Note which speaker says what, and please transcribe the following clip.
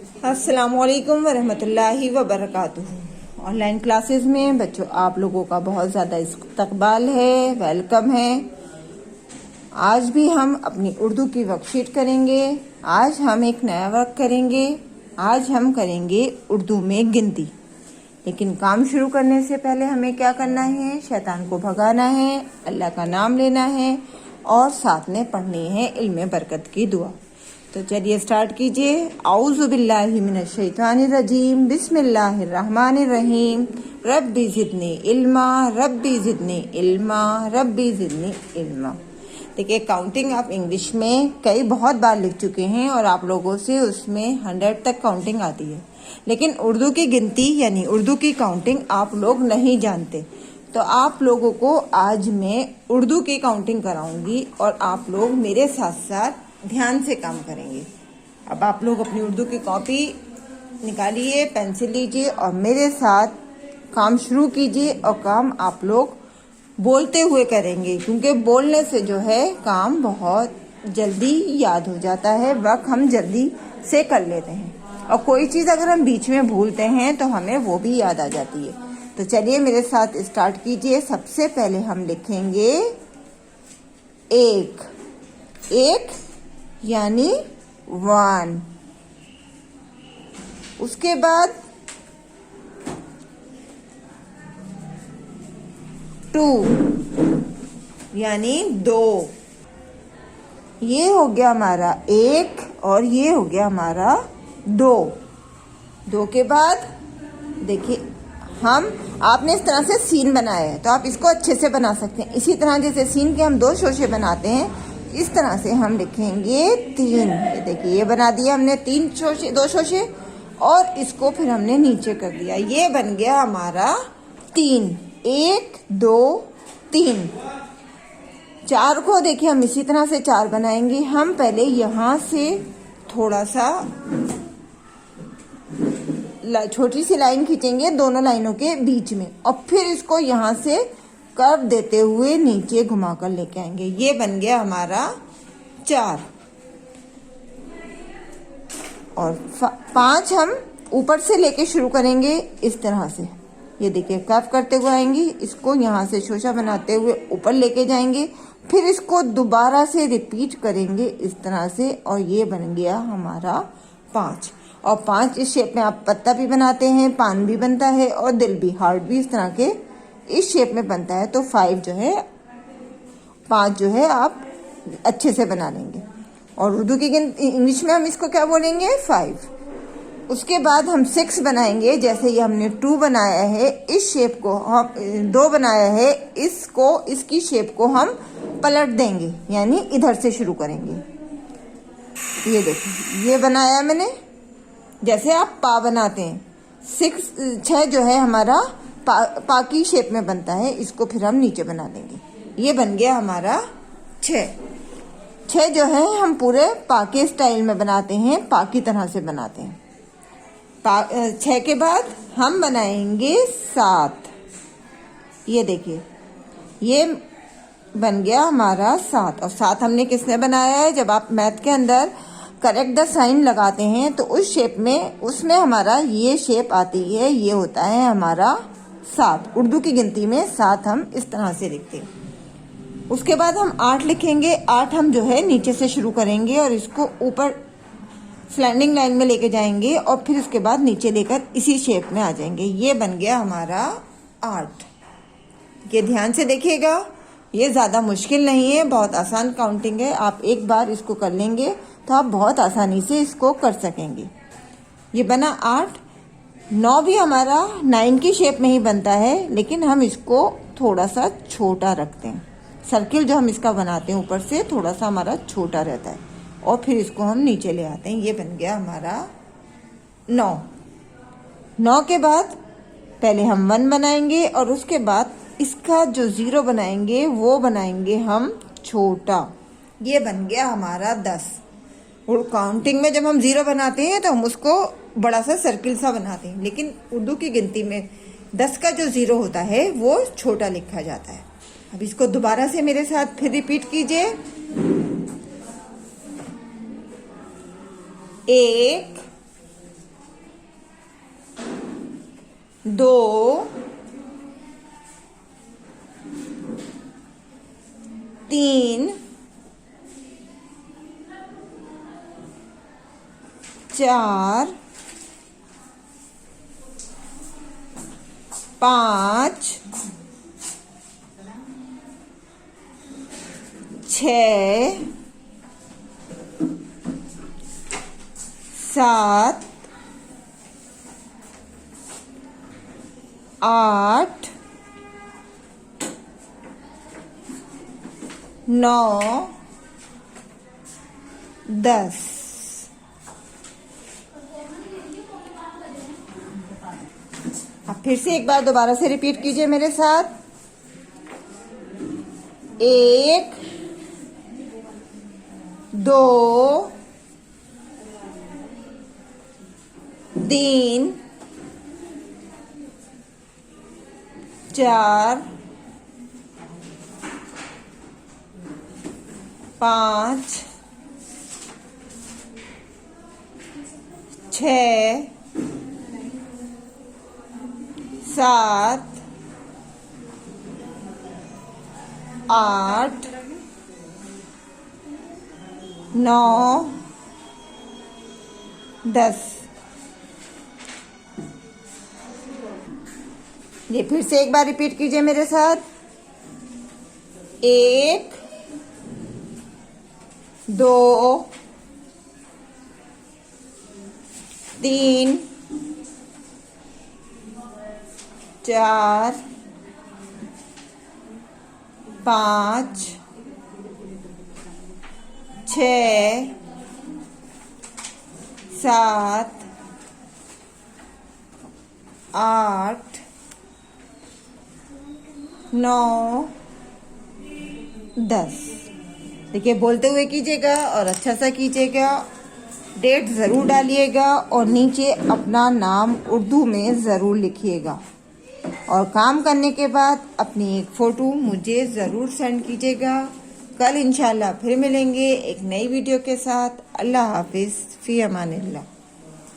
Speaker 1: अस्सलामुअलैकुम वरहमतुल्लाहि वबरकातुहू। Online classes में बच्चों आप लोगों का बहुत ज़्यादा इस्तकबाल है, वेलकम है। आज भी हम अपनी उर्दू की वर्कशीट करेंगे। आज हम एक नया वर्क करेंगे। आज हम करेंगे उर्दू में गिनती। लेकिन काम शुरू करने से पहले हमें क्या करना है? शैतान को भगाना है, अल्लाह का नाम लेना है और साथ में पढ़नी है इल्म बरकत की दुआ। तो चलिए स्टार्ट कीजिए। औज़ु बिल्लाहि मिनश शैतानिर रजीम, बिस्मिल्लाहिर रहमानिर रहीम। रब्बी ज़िदनी इल्मा, रब्बी ज़िदनी इल्मा, रब्बी ज़िदनी इल्मा। देखिए, काउंटिंग आप इंग्लिश में कई बहुत बार लिख चुके हैं और आप लोगों से उसमें 100 तक काउंटिंग आती है, लेकिन उर्दू की गिनती यानी उर्दू की काउंटिंग आप लोग नहीं जानते। तो आप लोगों को आज मैं उर्दू की काउंटिंग कराऊंगी और आप लोग मेरे साथ साथ ध्यान से काम करेंगे। अब आप लोग अपनी उर्दू की कॉपी निकालिए, पेंसिल लीजिए और मेरे साथ काम शुरू कीजिए। और काम आप लोग बोलते हुए करेंगे, क्योंकि बोलने से जो है काम बहुत जल्दी याद हो जाता है, वर्क हम जल्दी से कर लेते हैं। और कोई चीज़ अगर हम बीच में भूलते हैं तो हमें वो भी याद आ जाती है। तो चलिए मेरे साथ स्टार्ट कीजिए। सबसे पहले हम लिखेंगे एक। एक यानी 1। उसके बाद 2 यानी 2। ये हो गया हमारा 1 और ये हो गया हमारा 2। 2 के बाद देखिए, आपने इस तरह से सीन बनाया है तो आप इसको अच्छे से बना सकते हैं। इसी तरह जैसे सीन के हम 2 शोशे बनाते हैं, इस तरह से हम लिखेंगे 3। ये देखिए, ये बना दिया हमने 2 शोशे और इसको फिर हमने नीचे कर दिया। ये बन गया हमारा 3। 1 2 3। 4 को देखिए हम इसी तरह से 4 बनाएंगे। हम पहले यहाँ से थोड़ा सा छोटी सी लाइन खींचेंगे दोनों लाइनों के बीच में और फिर इसको यहाँ से कर्व देते हुए नीचे घुमाकर लेके आएंगे। ये बन गया हमारा 4। और 5 हम ऊपर से लेके शुरू करेंगे इस तरह से। ये देखिए, कर्व करते हुए आएंगे, इसको यहाँ से शोशा बनाते हुए ऊपर लेके जाएंगे, फिर इसको दोबारा से रिपीट करेंगे इस तरह से और ये बन गया हमारा 5। और 5 इस शेप में आप पत्ता भी बनाते हैं, पान भी बनता है और दिल भी, हार्ट भी इस तरह के इस शेप में बनता है। तो 5 जो है 5 जो है आप अच्छे से बना लेंगे। और उर्दू की इंग्लिश में हम इसको क्या बोलेंगे? 5। उसके बाद हम 6 बनाएंगे। जैसे ये हमने 2 बनाया है, इस शेप को हम 2 बनाया है, इसकी शेप को हम पलट देंगे, यानी इधर से शुरू करेंगे। ये देखिए, ये बनाया मैंने, जैसे आप पा बनाते हैं। 6 जो है हमारा पा की शेप में बनता है, इसको फिर हम नीचे बना देंगे। ये बन गया हमारा 6। 6 जो है हम पूरे पा के स्टाइल में बनाते हैं, पा की तरह से बनाते हैं। 6 के बाद हम बनाएंगे 7। ये देखिए, ये बन गया हमारा 7। और 7 हमने किसने बनाया है? जब आप मैथ के अंदर करेक्ट द साइन लगाते हैं तो उस शेप में, उसमें हमारा ये शेप आती है, ये होता है हमारा 7। उर्दू की गिनती में 7 हम इस तरह से लिखते हैं। उसके बाद हम 8 लिखेंगे। 8 हम जो है नीचे से शुरू करेंगे और इसको ऊपर स्लैंडिंग लाइन में लेके जाएंगे और फिर उसके बाद नीचे लेकर इसी शेप में आ जाएंगे। ये बन गया हमारा 8। ये ध्यान से देखिएगा, ये ज़्यादा मुश्किल नहीं है, बहुत आसान काउंटिंग है। आप एक बार इसको कर लेंगे तो आप बहुत आसानी से इसको कर सकेंगे। ये बना 8। 9 भी हमारा 9 की शेप में ही बनता है, लेकिन हम इसको थोड़ा सा छोटा रखते हैं। सर्किल जो हम इसका बनाते हैं ऊपर से थोड़ा सा हमारा छोटा रहता है और फिर इसको हम नीचे ले आते हैं। ये बन गया हमारा 9। 9 के बाद पहले हम 1 बनाएंगे और उसके बाद इसका जो 0 बनाएंगे वो बनाएंगे हम छोटा। ये बन गया हमारा 10। और काउंटिंग में जब हम 0 बनाते हैं तो हम उसको बड़ा सा सर्किल सा बनाते हैं, लेकिन उर्दू की गिनती में 10 का जो 0 होता है वो छोटा लिखा जाता है। अब इसको दोबारा से मेरे साथ फिर रिपीट कीजिए। 1 2 3 4 5 6 7 8 9 10। अब फिर से एक बार दोबारा से रिपीट कीजिए मेरे साथ। 1 2 3 4 5 6 7 8 9 10। ये फिर से एक बार रिपीट कीजिए मेरे साथ। 1 2 3 4 5 6 7 8 9 10। देखिए, बोलते हुए कीजिएगा और अच्छा सा कीजिएगा। डेट ज़रूर डालिएगा और नीचे अपना नाम उर्दू में ज़रूर लिखिएगा। और काम करने के बाद अपनी एक फ़ोटो मुझे ज़रूर सेंड कीजिएगा। कल इंशाल्लाह फिर मिलेंगे एक नई वीडियो के साथ। अल्लाह हाफिज़, फ़ी अमानिल्लाह।